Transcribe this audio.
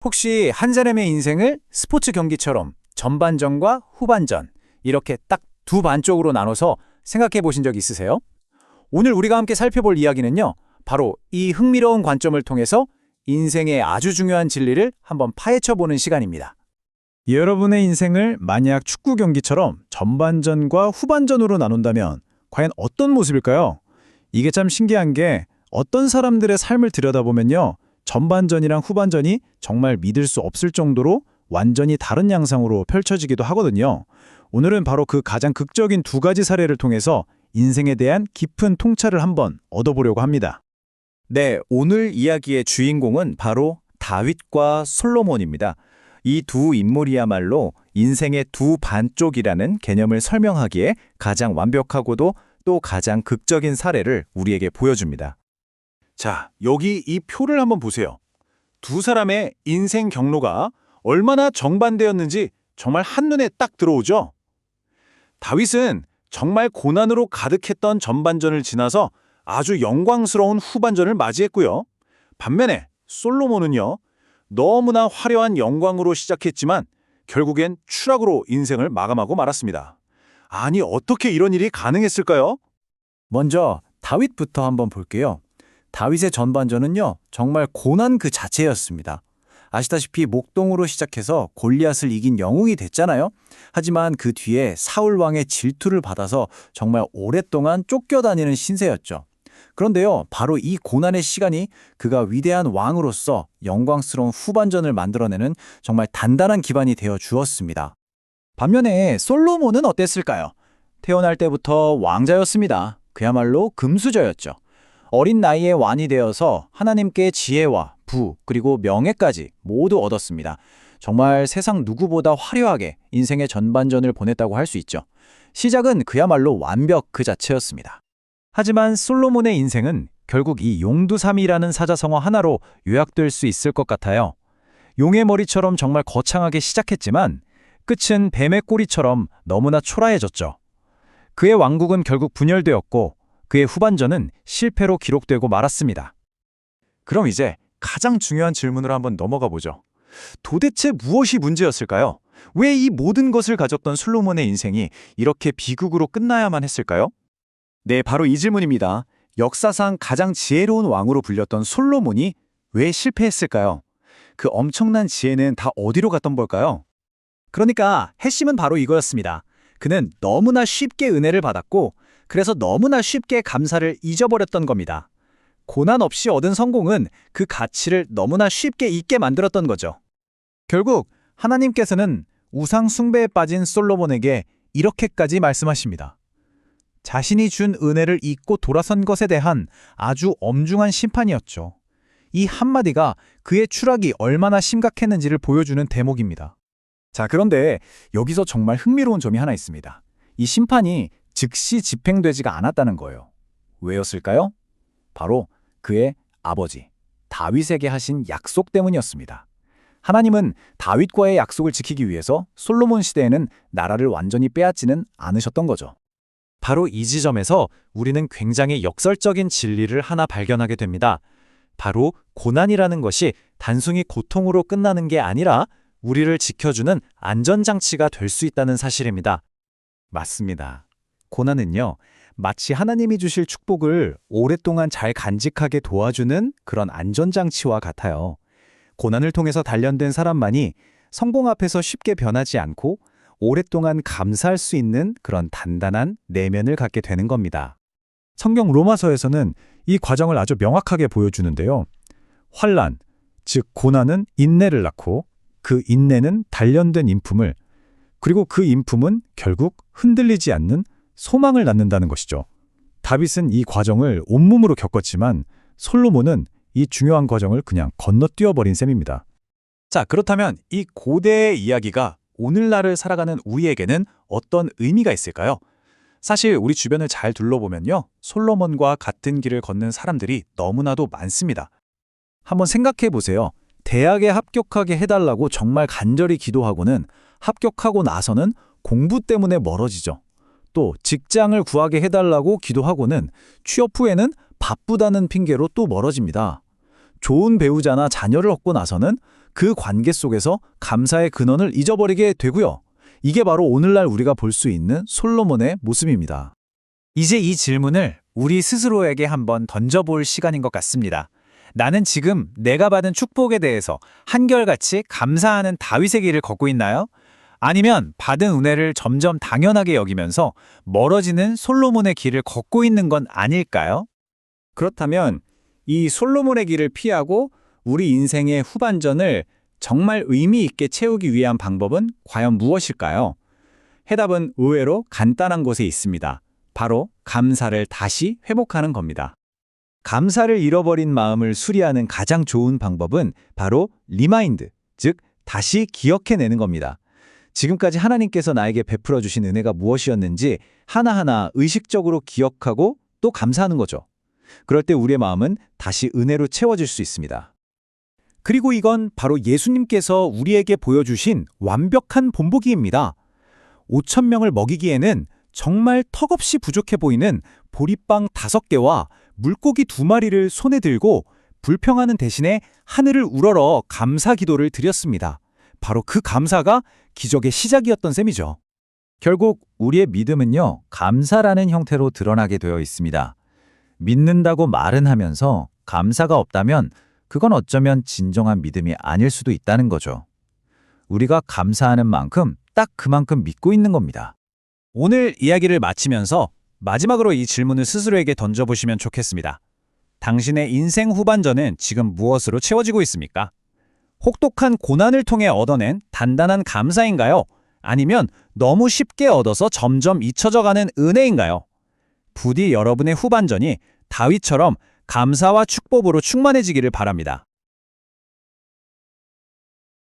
혹시 한 사람의 인생을 스포츠 경기처럼 전반전과 후반전 이렇게 딱 두 반쪽으로 나눠서 생각해 보신 적 있으세요? 오늘 우리가 함께 살펴볼 이야기는요. 바로 이 흥미로운 관점을 통해서 인생의 아주 중요한 진리를 한번 파헤쳐 보는 시간입니다. 여러분의 인생을 만약 축구 경기처럼 전반전과 후반전으로 나눈다면 과연 어떤 모습일까요? 이게 참 신기한 게 어떤 사람들의 삶을 들여다보면요. 전반전이랑 후반전이 정말 믿을 수 없을 정도로 완전히 다른 양상으로 펼쳐지기도 하거든요. 오늘은 바로 그 가장 극적인 두 가지 사례를 통해서 인생에 대한 깊은 통찰을 한번 얻어보려고 합니다. 네, 오늘 이야기의 주인공은 바로 다윗과 솔로몬입니다. 이 두 인물이야말로 인생의 두 반쪽이라는 개념을 설명하기에 가장 완벽하고도 또 가장 극적인 사례를 우리에게 보여줍니다. 자, 여기 이 표를 한번 보세요. 두 사람의 인생 경로가 얼마나 정반대였는지 정말 한눈에 딱 들어오죠? 다윗은 정말 고난으로 가득했던 전반전을 지나서 아주 영광스러운 후반전을 맞이했고요. 반면에 솔로몬은요, 너무나 화려한 영광으로 시작했지만 결국엔 추락으로 인생을 마감하고 말았습니다. 아니, 어떻게 이런 일이 가능했을까요? 먼저 다윗부터 한번 볼게요. 다윗의 전반전은요, 정말 고난 그 자체였습니다. 아시다시피 목동으로 시작해서 골리앗을 이긴 영웅이 됐잖아요. 하지만 그 뒤에 사울 왕의 질투를 받아서 정말 오랫동안 쫓겨다니는 신세였죠. 그런데요, 바로 이 고난의 시간이 그가 위대한 왕으로서 영광스러운 후반전을 만들어내는 정말 단단한 기반이 되어 주었습니다. 반면에 솔로몬은 어땠을까요? 태어날 때부터 왕자였습니다. 그야말로 금수저였죠. 어린 나이에 왕이 되어서 하나님께 지혜와 부 그리고 명예까지 모두 얻었습니다. 정말 세상 누구보다 화려하게 인생의 전반전을 보냈다고 할 수 있죠. 시작은 그야말로 완벽 그 자체였습니다. 하지만 솔로몬의 인생은 결국 이 용두삼이라는 사자성어 하나로 요약될 수 있을 것 같아요. 용의 머리처럼 정말 거창하게 시작했지만 끝은 뱀의 꼬리처럼 너무나 초라해졌죠. 그의 왕국은 결국 분열되었고 그의 후반전은 실패로 기록되고 말았습니다. 그럼 이제 가장 중요한 질문으로 한번 넘어가 보죠. 도대체 무엇이 문제였을까요? 왜 이 모든 것을 가졌던 솔로몬의 인생이 이렇게 비극으로 끝나야만 했을까요? 네, 바로 이 질문입니다. 역사상 가장 지혜로운 왕으로 불렸던 솔로몬이 왜 실패했을까요? 그 엄청난 지혜는 다 어디로 갔던 걸까요? 그러니까 핵심은 바로 이거였습니다. 그는 너무나 쉽게 은혜를 받았고 그래서 너무나 쉽게 감사를 잊어버렸던 겁니다. 고난 없이 얻은 성공은 그 가치를 너무나 쉽게 잊게 만들었던 거죠. 결국 하나님께서는 우상 숭배에 빠진 솔로몬에게 이렇게까지 말씀하십니다. 자신이 준 은혜를 잊고 돌아선 것에 대한 아주 엄중한 심판이었죠. 이 한마디가 그의 추락이 얼마나 심각했는지를 보여주는 대목입니다. 자, 그런데 여기서 정말 흥미로운 점이 하나 있습니다. 이 심판이 즉시 집행되지가 않았다는 거예요. 왜였을까요? 바로 그의 아버지 다윗에게 하신 약속 때문이었습니다. 하나님은 다윗과의 약속을 지키기 위해서 솔로몬 시대에는 나라를 완전히 빼앗지는 않으셨던 거죠. 바로 이 지점에서 우리는 굉장히 역설적인 진리를 하나 발견하게 됩니다. 바로 고난이라는 것이 단순히 고통으로 끝나는 게 아니라 우리를 지켜주는 안전장치가 될 수 있다는 사실입니다. 맞습니다. 고난은요, 마치 하나님이 주실 축복을 오랫동안 잘 간직하게 도와주는 그런 안전장치와 같아요. 고난을 통해서 단련된 사람만이 성공 앞에서 쉽게 변하지 않고 오랫동안 감사할 수 있는 그런 단단한 내면을 갖게 되는 겁니다. 성경 로마서에서는 이 과정을 아주 명확하게 보여주는데요. 환난, 즉 고난은 인내를 낳고 그 인내는 단련된 인품을, 그리고 그 인품은 결국 흔들리지 않는 소망을 낳는다는 것이죠. 다윗은 이 과정을 온몸으로 겪었지만 솔로몬은 이 중요한 과정을 그냥 건너뛰어버린 셈입니다. 자, 그렇다면 이 고대의 이야기가 오늘날을 살아가는 우리에게는 어떤 의미가 있을까요? 사실 우리 주변을 잘 둘러보면요, 솔로몬과 같은 길을 걷는 사람들이 너무나도 많습니다. 한번 생각해 보세요. 대학에 합격하게 해달라고 정말 간절히 기도하고는 합격하고 나서는 공부 때문에 멀어지죠. 또 직장을 구하게 해달라고 기도하고는 취업 후에는 바쁘다는 핑계로 또 멀어집니다. 좋은 배우자나 자녀를 얻고 나서는 그 관계 속에서 감사의 근원을 잊어버리게 되고요. 이게 바로 오늘날 우리가 볼 수 있는 솔로몬의 모습입니다. 이제 이 질문을 우리 스스로에게 한번 던져볼 시간인 것 같습니다. 나는 지금 내가 받은 축복에 대해서 한결같이 감사하는 다윗의 길을 걷고 있나요? 아니면 받은 은혜를 점점 당연하게 여기면서 멀어지는 솔로몬의 길을 걷고 있는 건 아닐까요? 그렇다면 이 솔로몬의 길을 피하고 우리 인생의 후반전을 정말 의미 있게 채우기 위한 방법은 과연 무엇일까요? 해답은 의외로 간단한 곳에 있습니다. 바로 감사를 다시 회복하는 겁니다. 감사를 잃어버린 마음을 수리하는 가장 좋은 방법은 바로 리마인드, 즉 다시 기억해내는 겁니다. 지금까지 하나님께서 나에게 베풀어 주신 은혜가 무엇이었는지 하나하나 의식적으로 기억하고 또 감사하는 거죠. 그럴 때 우리의 마음은 다시 은혜로 채워질 수 있습니다. 그리고 이건 바로 예수님께서 우리에게 보여주신 완벽한 본보기입니다. 5,000명을 먹이기에는 정말 턱없이 부족해 보이는 보리빵 5개와 물고기 2마리를 손에 들고 불평하는 대신에 하늘을 우러러 감사 기도를 드렸습니다. 바로 그 감사가 기적의 시작이었던 셈이죠. 결국 우리의 믿음은요, 감사라는 형태로 드러나게 되어 있습니다. 믿는다고 말은 하면서 감사가 없다면 그건 어쩌면 진정한 믿음이 아닐 수도 있다는 거죠. 우리가 감사하는 만큼 딱 그만큼 믿고 있는 겁니다. 오늘 이야기를 마치면서 마지막으로 이 질문을 스스로에게 던져보시면 좋겠습니다. 당신의 인생 후반전은 지금 무엇으로 채워지고 있습니까? 혹독한 고난을 통해 얻어낸 단단한 감사인가요? 아니면 너무 쉽게 얻어서 점점 잊혀져가는 은혜인가요? 부디 여러분의 후반전이 다윗처럼 감사와 축복으로 충만해지기를 바랍니다.